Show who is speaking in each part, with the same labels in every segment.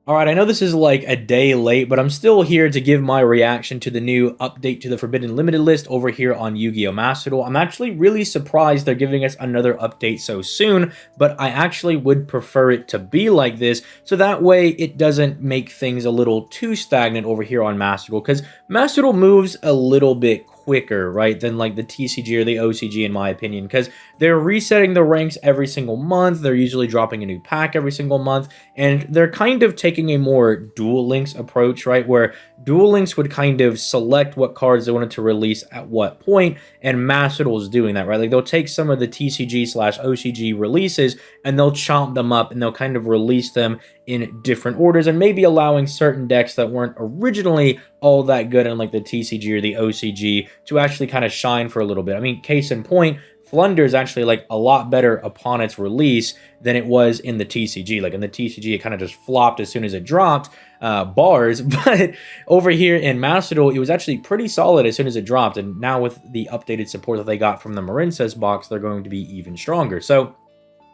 Speaker 1: All right, I know this is like a day late, but I'm still here to give my reaction to the new update to the Forbidden Limited list over here on Yu-Gi-Oh! Master Duel. I'm actually really surprised they're giving us another update so soon, but I actually would prefer it to be like this, so that way it doesn't make things a little too stagnant over here on Master Duel, because Master Duel moves a little bit quicker, right, than like the TCG or the OCG in my opinion, because they're resetting the ranks every single month, they're usually dropping a new pack every single month, and they're kind of taking a more Duel Links approach, right, where Duel Links would kind of select what cards they wanted to release at what point, and Master Duel is doing that, right? Like, they'll take some of the TCG slash OCG releases, and they'll chomp them up, and they'll kind of release them in different orders, and maybe allowing certain decks that weren't originally all that good in like the TCG or the OCG to actually kind of shine for a little bit. I mean, case in point, Flunder is actually like a lot better upon its release than it was in the TCG. Like in the TCG, it kind of just flopped as soon as it dropped bars, but over here in Master Duel, it was actually pretty solid as soon as it dropped, and now with the updated support that they got from the Marincess box, they're going to be even stronger. So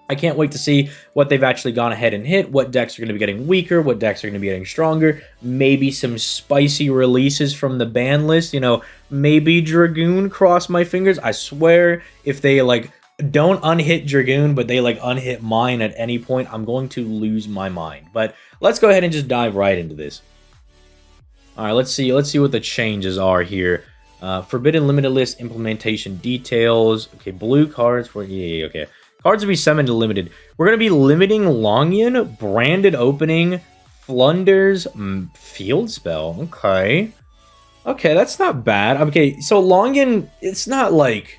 Speaker 1: I can't wait to see what they've actually gone ahead and hit, what decks are going to be getting weaker, what decks are going to be getting stronger, maybe some spicy releases from the ban list, you know, maybe Dragoon, cross my fingers. I swear, if they, like, don't unhit Dragoon, but they, like, unhit mine at any point, I'm going to lose my mind. But let's go ahead and just dive right into this. All right, let's see what the changes are here. Forbidden Limited List implementation details. Okay, blue cards for, yeah, okay. Cards will be summoned to limited. We're going to be limiting Longyan, Branded Opening, Flunder's Field Spell. Okay. Okay, that's not bad. Okay, so Longyan, it's not like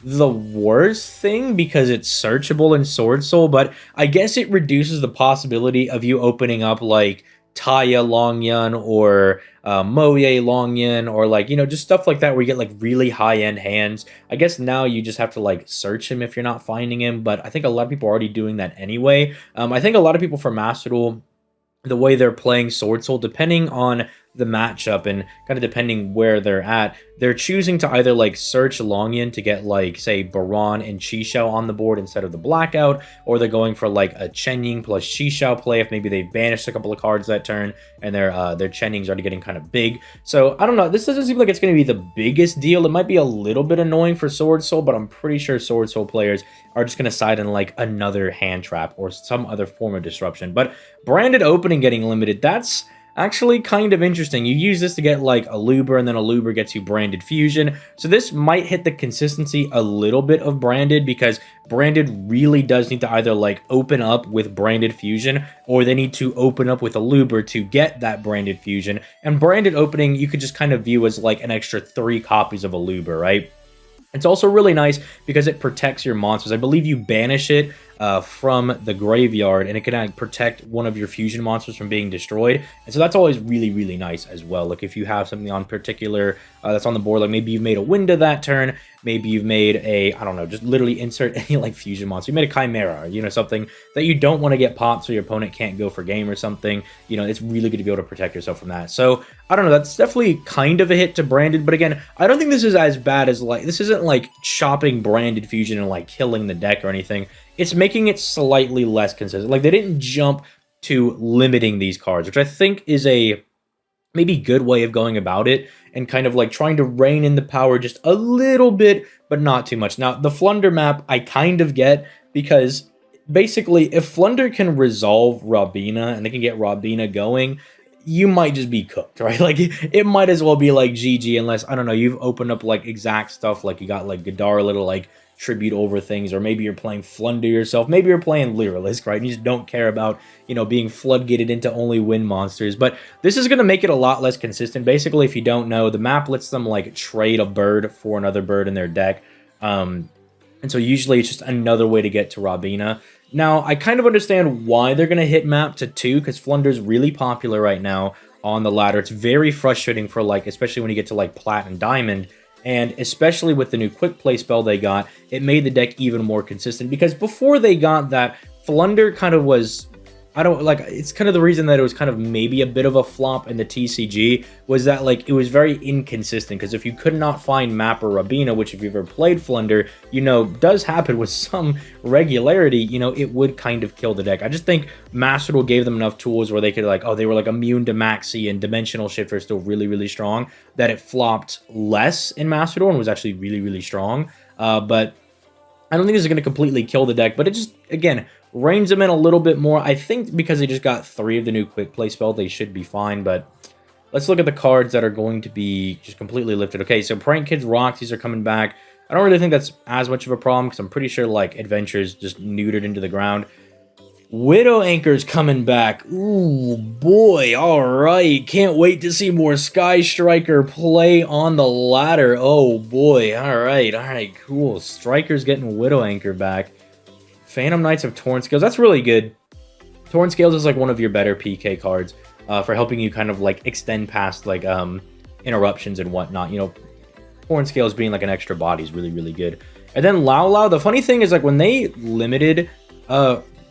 Speaker 1: the worst thing because it's searchable in Sword Soul, but I guess it reduces the possibility of you opening up like Taya Longyan or Moye Longyan, or like, you know, just stuff like that where you get like really high-end hands. I guess now you just have to like search him if you're not finding him, but I think a lot of people are already doing that anyway. I think a lot of people from Master Duel, the way they're playing Sword Soul, depending on the matchup and kind of depending where they're at, they're choosing to either like search Longyan to get like, say, Baron and Chi on the board instead of the Blackout, or they're going for like a Chen Ying plus Chi play if maybe they've banished a couple of cards that turn and their Chen Ying's already getting kind of big. So I don't know, this doesn't seem like it's going to be the biggest deal. It might be a little bit annoying for Sword Soul, but I'm pretty sure Sword Soul players are just going to side in like another hand trap or some other form of disruption. But Branded Opening getting limited, that's actually kind of interesting. You use this to get like a Luber, and then a Luber gets you Branded Fusion. So this might hit the consistency a little bit of Branded, because Branded really does need to either like open up with Branded Fusion, or they need to open up with a Luber to get that Branded Fusion. And Branded Opening, you could just kind of view as like an extra 3 copies of a Luber, right? It's also really nice because it protects your monsters. I believe you banish it from the graveyard, and it can protect one of your fusion monsters from being destroyed. And so that's always really, really nice as well. Like if you have something on particular that's on the board, like maybe you've made a Winda that turn, maybe you've made a, I don't know, just literally insert any like fusion monster. You made a Chimera, or, you know, something that you don't want to get popped so your opponent can't go for game or something. You know, it's really good to be able to protect yourself from that. So I don't know, that's definitely kind of a hit to Branded, but again, I don't think this is as bad as like, this isn't like chopping Branded Fusion and like killing the deck or anything. It's making it slightly less consistent. Like, they didn't jump to limiting these cards, which I think is a maybe good way of going about it, and kind of like trying to rein in the power just a little bit, but not too much. Now, the Flunder map I kind of get, because basically if Flunder can resolve Robina and they can get Robina going, you might just be cooked, right? Like, it might as well be like GG, unless, I don't know, you've opened up like exact stuff, like you got like Gadara little like tribute over things, or maybe you're playing Flunder yourself, maybe you're playing Lyrilisk, right? And you just don't care about, you know, being floodgated into only win monsters. But this is going to make it a lot less consistent. Basically, if you don't know, the map lets them like trade a bird for another bird in their deck. And so usually it's just another way to get to Robina. Now, I kind of understand why they're going to hit map to 2, because Flunder's really popular right now on the ladder. It's very frustrating for like, especially when you get to like Plat and Diamond. And especially with the new quick play spell they got, it made the deck even more consistent, because before they got that, Flunder kind of was I don't like it's kind of the reason that it was kind of maybe a bit of a flop in the TCG was that like it was very inconsistent because if you could not find Map or Rabina, which if you've ever played Flunder, you know, does happen with some regularity, you know, it would kind of kill the deck. I just think Master Duel gave them enough tools where they could like, oh, they were like immune to Maxi and Dimensional Shifter is still really, really strong, that it flopped less in Master Duel and was actually really, really strong. But I don't think this is going to completely kill the deck, but it just, again, reins them in a little bit more. I think because they just got 3 of the new quick play spell, they should be fine, but let's look at the cards that are going to be just completely lifted. Okay, so Prank Kids Roxy's are coming back. I don't really think that's as much of a problem because I'm pretty sure, like, Adventures just neutered into the ground. Widow Anchor's coming back. Ooh, boy. All right. Can't wait to see more Sky Striker play on the ladder. Oh, boy. All right. All right. Cool. Striker's getting Widow Anchor back. Phantom Knights of Torrent Scales. That's really good. Torrent Scales is like one of your better PK cards for helping you kind of like extend past like interruptions and whatnot. You know, Torrent Scales being like an extra body is really, really good. And then Lao Lao. The funny thing is like when they limited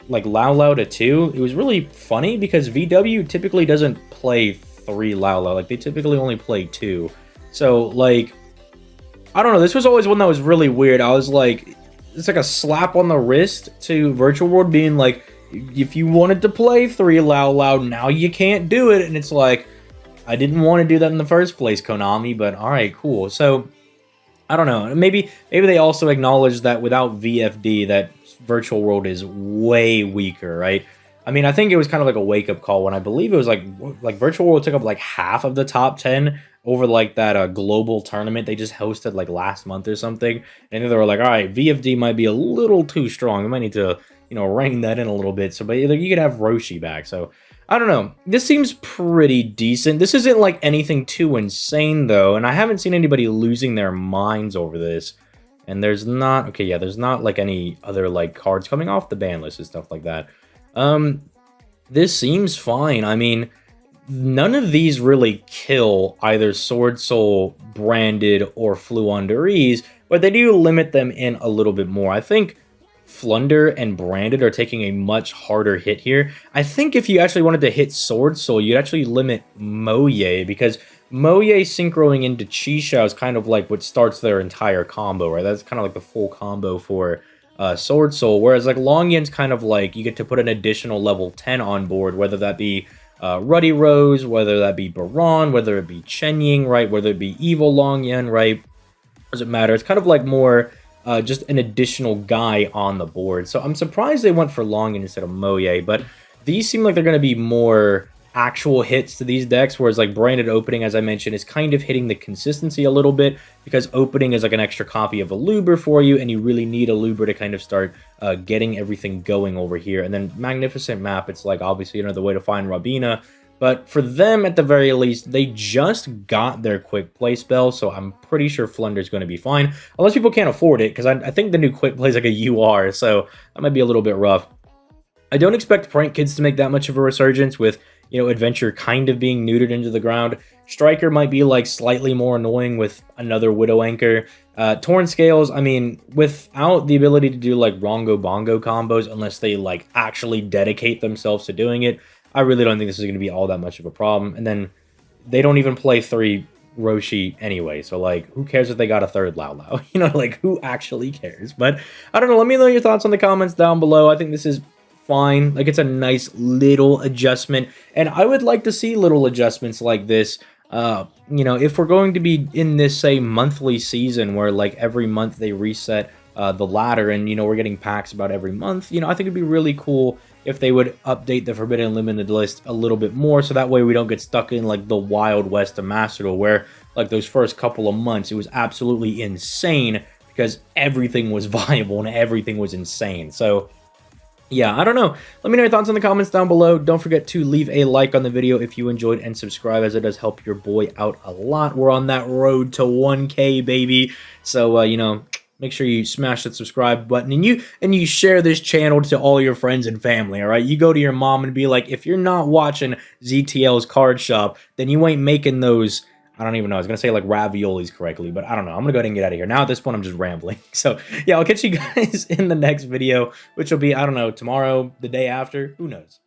Speaker 1: like Lao Lao to 2, it was really funny because VW typically doesn't play 3 Lao Lao. Like, they typically only play 2. So, like, I don't know. This was always one that was really weird. I was like, it's like a slap on the wrist to Virtual World being like, if you wanted to play 3 Lao Lao, now you can't do it. And it's like, I didn't want to do that in the first place, Konami, but all right, cool. So, I don't know. Maybe they also acknowledge that without VFD, that Virtual World is way weaker, right? I mean, I think it was kind of like a wake-up call when I believe it was like Virtual World took up like half of the top 10 over like that global tournament they just hosted like last month or something. And then they were like, all right, VFD might be a little too strong. We might need to, you know, rein that in a little bit. So, but you could have Roshi back. So, I don't know. This seems pretty decent. This isn't like anything too insane though. And I haven't seen anybody losing their minds over this. And there's not, okay, yeah, there's not like any other like cards coming off the ban list and stuff like that. This seems fine. I mean, none of these really kill either Sword Soul, Branded, or Flew Under Ease, but they do limit them in a little bit more. I think Flunder and Branded are taking a much harder hit here. I think if you actually wanted to hit Sword Soul, you'd actually limit Moye, because Moye synchroing into Chisha is kind of like what starts their entire combo, right? That's kind of like the full combo for Sword Soul, whereas like Longyan's kind of like you get to put an additional level 10 on board, whether that be Ruddy Rose, whether that be Baron, whether it be Chen Ying, right? Whether it be Evil Longyan, right? Doesn't matter. It's kind of like more just an additional guy on the board. So I'm surprised they went for Longyan instead of Moye, but these seem like they're going to be more actual hits to these decks, whereas like Branded Opening, as I mentioned, is kind of hitting the consistency a little bit because Opening is like an extra copy of a Luber for you, and you really need a Luber to kind of start getting everything going over here. And then Magnificent Map, it's like obviously another way to find Rabina, but for them at the very least, they just got their quick play spell, so I'm pretty sure Flunder's going to be fine, unless people can't afford it, because I think the new quick play is like a UR, so that might be a little bit rough. I don't expect Prank Kids to make that much of a resurgence with, you know, Adventure kind of being neutered into the ground. Striker might be like slightly more annoying with another Widow Anchor. Torrent Scales, I mean, without the ability to do like Rongo Bongo combos, unless they like actually dedicate themselves to doing it, I really don't think this is going to be all that much of a problem. And then they don't even play 3 Roshi anyway, so like, who cares if they got a 3rd Lao Lao? You know, like, who actually cares? But I don't know, let me know your thoughts in the comments down below. I think this is fine. Like, it's a nice little adjustment, and I would like to see little adjustments like this. You know, if we're going to be in this, say, monthly season where like every month they reset the ladder, and you know, we're getting packs about every month, you know, I think it'd be really cool if they would update the Forbidden Limited list a little bit more, so that way we don't get stuck in like the Wild West of Master Duel, where like those first couple of months it was absolutely insane because everything was viable and everything was insane. So yeah, I don't know. Let me know your thoughts in the comments down below. Don't forget to leave a like on the video if you enjoyed, and subscribe, as it does help your boy out a lot. We're on that road to 1K, baby. So, you know, make sure you smash that subscribe button, and you share this channel to all your friends and family, all right? You go to your mom and be like, if you're not watching ZTL's Card Shop, then you ain't making those, I don't even know, I was going to say like raviolis correctly, but I don't know. I'm going to go ahead and get out of here. Now at this point, I'm just rambling. So yeah, I'll catch you guys in the next video, which will be, I don't know, tomorrow, the day after, who knows?